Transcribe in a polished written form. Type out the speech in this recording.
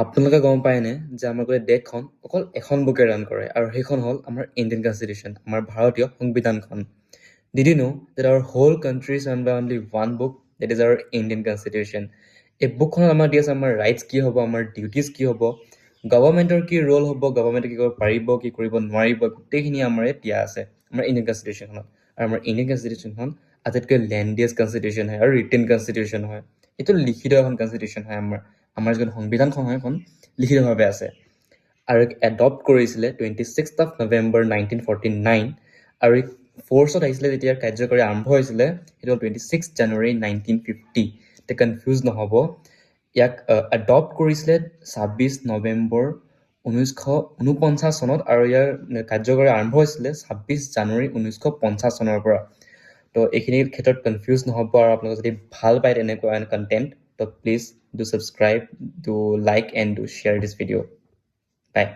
আপোনালোকে গম পায়নে যে আমাৰ গোটেই দেশখন অকল এখন বুকে ৰান কৰে আৰু সেইখন হ'ল আমাৰ ইণ্ডিয়ান কনষ্টিটিউশ্যন, আমাৰ ভাৰতীয় সংবিধানখন। Did you know that our whole country is run by only one book, that is our Indian Constitution? এই বুকখনত আমাৰ দি আছে আমাৰ ৰাইটছ কি হ'ব, আমাৰ ডিউটিজ কি হ'ব, গভৰ্ণমেণ্টৰ কি ৰোল হ'ব, গভৰ্ণমেণ্টে কি কৰিব পাৰিব, কি কৰিব নোৱাৰিব, গোটেইখিনি আমাৰ ইয়াত দিয়া আছে আমাৰ ইণ্ডিয়ান কনষ্টিটিউশ্যনখনত। আৰু আমাৰ ইণ্ডিয়ান কনষ্টিটিউশ্যনখন আটাইতকৈ লেণ্ডিয়েষ্ট কনষ্টিটিউশ্যন হয় আৰু ৰিটেন কনষ্টিটিউশ্যন হয়। এইটো লিখিত এখন কনষ্টিটিউশ্যন হয়। আমাৰ যিখন সংবিধানখন হয় এখন লিখিতভাৱে আছে আৰু এডপ্ট কৰিছিলে 26 নৱেম্বৰ 1949 আৰু ফ'ৰ্চত আহিছিলে যেতিয়া কাৰ্যকৰী আৰম্ভ হৈছিলে সেইটো হ'ল 26 জানুৱাৰী 1950। এতিয়া কনফিউজ নহ'ব, ইয়াক এডপ্ট কৰিছিলে 26 নৱেম্বৰ 1949 চনত আৰু ইয়াৰ কাৰ্যকৰী আৰম্ভ হৈছিলে 26 জানুৱাৰী 1950 চনৰ পৰা। তো এইখিনি ক্ষেত্ৰত কনফিউজ নহ'ব আৰু আপোনালোকে যদি ভাল পায় তেনেকুৱা কণ্টেণ্ট তো please do subscribe, do like and do share this video'. By.